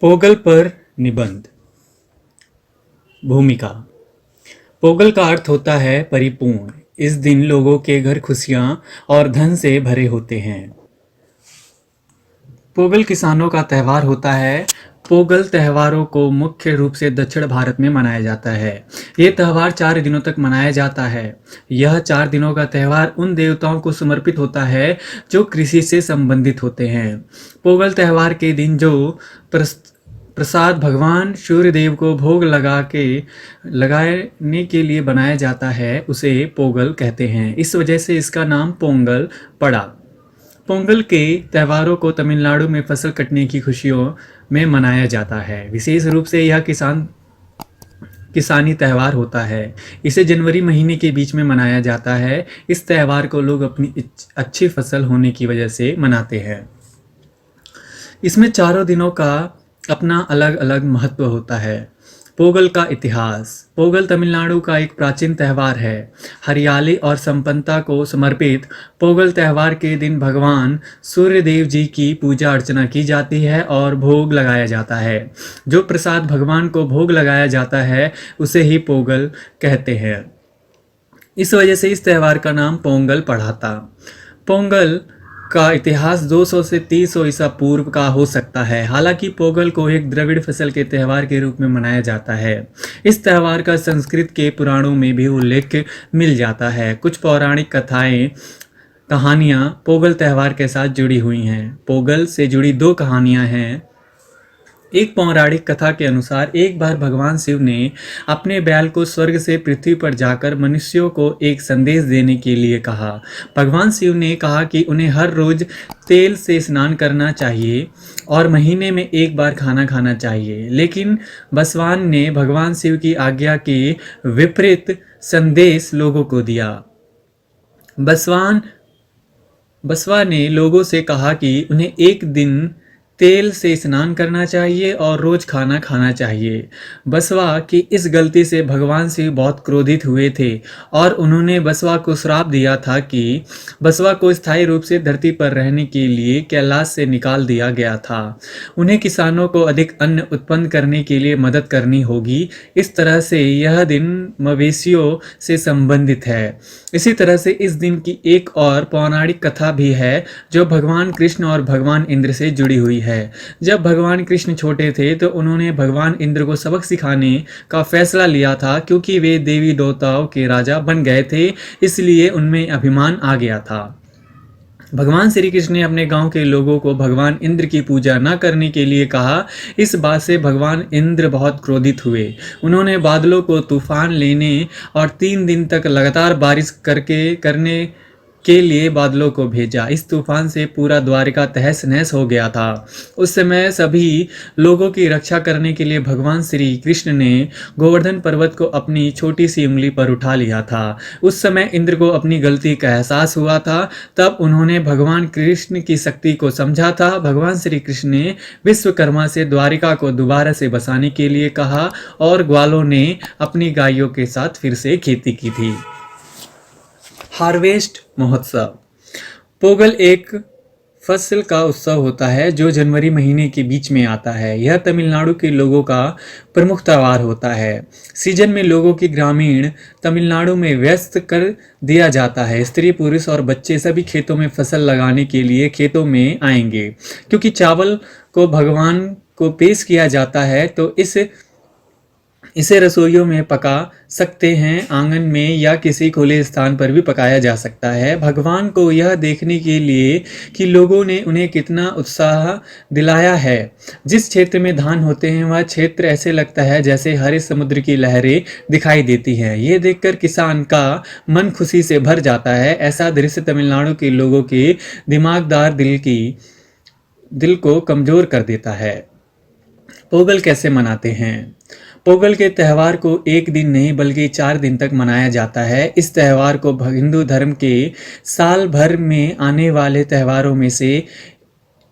पोगल पर निबंध। भूमिका। पोगल का अर्थ होता है परिपूर्ण। इस दिन लोगों के घर खुशियां और धन से भरे होते हैं। पोगल किसानों का त्यौहार होता है। पोगल त्योहारों को मुख्य रूप से दक्षिण भारत में मनाया जाता है। ये त्यौहार 4 दिनों तक मनाया जाता है। यह 4 दिनों का त्यौहार उन देवताओं को समर्पित होता है जो कृषि से संबंधित होते हैं। पोगल त्यौहार के दिन जो प्रसाद भगवान सूर्य देव को भोग लगाने के लिए बनाया जाता है उसे पोगल कहते हैं। इस वजह से इसका नाम पोंगल पड़ा। पोंगल के त्योहारों को तमिलनाडु में फसल कटने की खुशियों में मनाया जाता है। विशेष रूप से यह किसानी त्यौहार होता है। इसे जनवरी महीने के बीच में मनाया जाता है। इस त्यौहार को लोग अपनी अच्छी फसल होने की वजह से मनाते हैं। इसमें चारों दिनों का अपना अलग अलग महत्व होता है। पोगल का इतिहास। पोगल तमिलनाडु का एक प्राचीन त्यौहार है। हरियाली और संपन्नता को समर्पित पोगल त्यौहार के दिन भगवान सूर्य देव जी की पूजा अर्चना की जाती है और भोग लगाया जाता है। जो प्रसाद भगवान को भोग लगाया जाता है उसे ही पोगल कहते हैं। इस वजह से इस त्यौहार का नाम पोंगल पड़ा था। पोंगल का इतिहास 200 से 300 ईसा पूर्व का हो सकता है। हालांकि पोगल को एक द्रविड़ फसल के त्यौहार के रूप में मनाया जाता है। इस त्यौहार का संस्कृत के पुराणों में भी उल्लेख मिल जाता है। कुछ पौराणिक कहानियाँ पोगल त्यौहार के साथ जुड़ी हुई हैं। पोगल से जुड़ी 2 कहानियाँ हैं। एक पौराणिक कथा के अनुसार एक बार भगवान शिव ने अपने बैल को स्वर्ग से पृथ्वी पर जाकर मनुष्यों को एक संदेश देने के लिए कहा। भगवान शिव ने कहा कि उन्हें हर रोज तेल से स्नान करना चाहिए और महीने में एक बार खाना खाना चाहिए। लेकिन बसवान ने भगवान शिव की आज्ञा के विपरीत संदेश लोगों को दिया। बसवा ने लोगों से कहा कि उन्हें एक दिन तेल से स्नान करना चाहिए और रोज खाना खाना चाहिए। बसवा की इस गलती से भगवान शिव बहुत क्रोधित हुए थे और उन्होंने बसवा को श्राप दिया था कि बसवा को स्थायी रूप से धरती पर रहने के लिए कैलाश से निकाल दिया गया था। उन्हें किसानों को अधिक अन्न उत्पन्न करने के लिए मदद करनी होगी। इस तरह से यह दिन मवेशियों से संबंधित है। इसी तरह से इस दिन की एक और पौराणिक कथा भी है जो भगवान कृष्ण और भगवान इंद्र से जुड़ी हुई है। जब भगवान कृष्ण छोटे थे तो उन्होंने भगवान इंद्र को सबक सिखाने का फैसला लिया था। क्योंकि वे देवी देवताओं के राजा बन गए थे इसलिए उनमें अभिमान आ गया था। भगवान श्री कृष्ण ने अपने गांव के लोगों को भगवान इंद्र की पूजा न करने के लिए कहा। इस बात से भगवान इंद्र बहुत क्रोधित हुए। उन्होंने बादलों को तूफान लेने और 3 दिन तक लगातार बारिश करने के लिए बादलों को भेजा। इस तूफान से पूरा द्वारिका तहस नहस हो गया था। उस समय सभी लोगों की रक्षा करने के लिए भगवान श्री कृष्ण ने गोवर्धन पर्वत को अपनी छोटी सी उंगली पर उठा लिया था। उस समय इंद्र को अपनी गलती का एहसास हुआ था। तब उन्होंने भगवान कृष्ण की शक्ति को समझा था। भगवान श्री कृष्ण ने विश्वकर्मा से द्वारिका को दोबारा से बसाने के लिए कहा और ग्वालों ने अपनी गायों के साथ फिर से खेती की थी। हार्वेस्ट महोत्सव। पोगल एक फसल का उत्सव होता है जो जनवरी महीने के बीच में आता है। यह तमिलनाडु के लोगों का प्रमुख त्यौहार होता है। सीजन में लोगों की ग्रामीण तमिलनाडु में व्यस्त कर दिया जाता है। स्त्री पुरुष और बच्चे सभी खेतों में फसल लगाने के लिए खेतों में आएंगे। क्योंकि चावल को भगवान को पेश किया जाता है तो इसे रसोइयों में पका सकते हैं। आंगन में या किसी खुले स्थान पर भी पकाया जा सकता है। भगवान को यह देखने के लिए कि लोगों ने उन्हें कितना उत्साह दिलाया है। जिस क्षेत्र में धान होते हैं वह क्षेत्र ऐसे लगता है जैसे हरे समुद्र की लहरें दिखाई देती हैं। ये देखकर किसान का मन खुशी से भर जाता है। ऐसा दृश्य तमिलनाडु के लोगों के दिमागदार दिल को कमजोर कर देता है। पोगल कैसे मनाते हैं? पोगल के त्यौहार को एक दिन नहीं बल्कि 4 दिन तक मनाया जाता है। इस त्यौहार को हिंदू धर्म के साल भर में आने वाले त्योहारों में से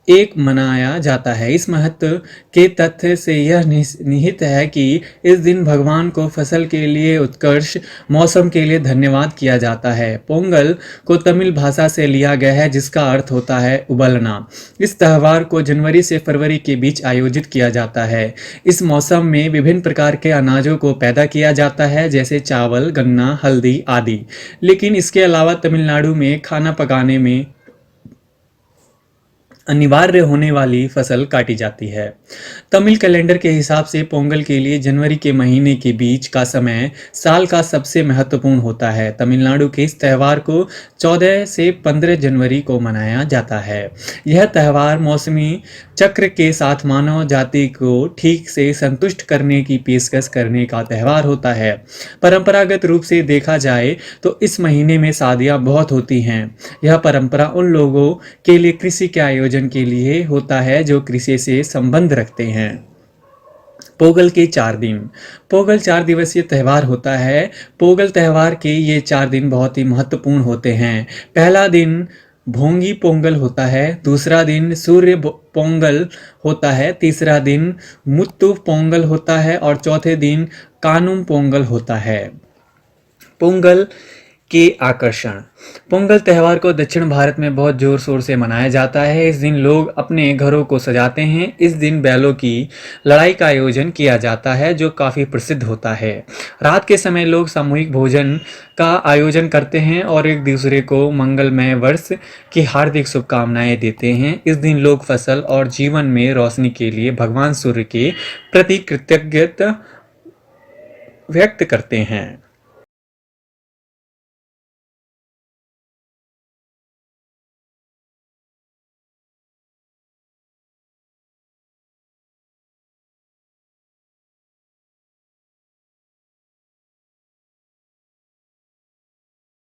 एक मनाया जाता है। इस महत्व के तथ्य से यह निहित है कि इस दिन भगवान को फसल के लिए उत्कृष्ट मौसम के लिए धन्यवाद किया जाता है। पोंगल को तमिल भाषा से लिया गया है जिसका अर्थ होता है उबलना। इस त्यौहार को जनवरी से फरवरी के बीच आयोजित किया जाता है। इस मौसम में विभिन्न प्रकार के अनाजों को पैदा किया जाता है जैसे चावल, गन्ना, हल्दी आदि। लेकिन इसके अलावा तमिलनाडु में खाना पकाने में अनिवार्य होने वाली फसल काटी जाती है। तमिल कैलेंडर के हिसाब से पोंगल के लिए जनवरी के महीने के बीच का समय साल का सबसे महत्वपूर्ण होता है। तमिलनाडु के इस त्यौहार को 14 से 15 जनवरी को मनाया जाता है। यह त्यौहार मौसमी चक्र के साथ मानव जाति को ठीक से संतुष्ट करने की पेशकश करने का त्यौहार होता है। परंपरागत रूप से देखा जाए तो इस महीने में शादियां बहुत होती हैं। यह परंपरा उन लोगों के लिए कृषि के आयोजन के लिए होता है जो कृषि से संबंध रखते हैं। पोगल के 4 दिन। पोगल 4 दिवसीय त्यौहार होता है। पोगल त्यौहार के ये 4 दिन बहुत ही महत्वपूर्ण होते हैं। पहला दिन भोंगी पोंगल होता है, दूसरा दिन सूर्य पोंगल होता है, तीसरा दिन मुत्तु पोंगल होता है और चौथे दिन कानुम पोंगल होता है। पोंगल के आकर्षण। पोंगल त्यौहार को दक्षिण भारत में बहुत जोर शोर से मनाया जाता है। इस दिन लोग अपने घरों को सजाते हैं। इस दिन बैलों की लड़ाई का आयोजन किया जाता है जो काफ़ी प्रसिद्ध होता है। रात के समय लोग सामूहिक भोजन का आयोजन करते हैं और एक दूसरे को मंगलमय वर्ष की हार्दिक शुभकामनाएं देते हैं। इस दिन लोग फसल और जीवन में रोशनी के लिए भगवान सूर्य के प्रति कृतज्ञता व्यक्त करते हैं।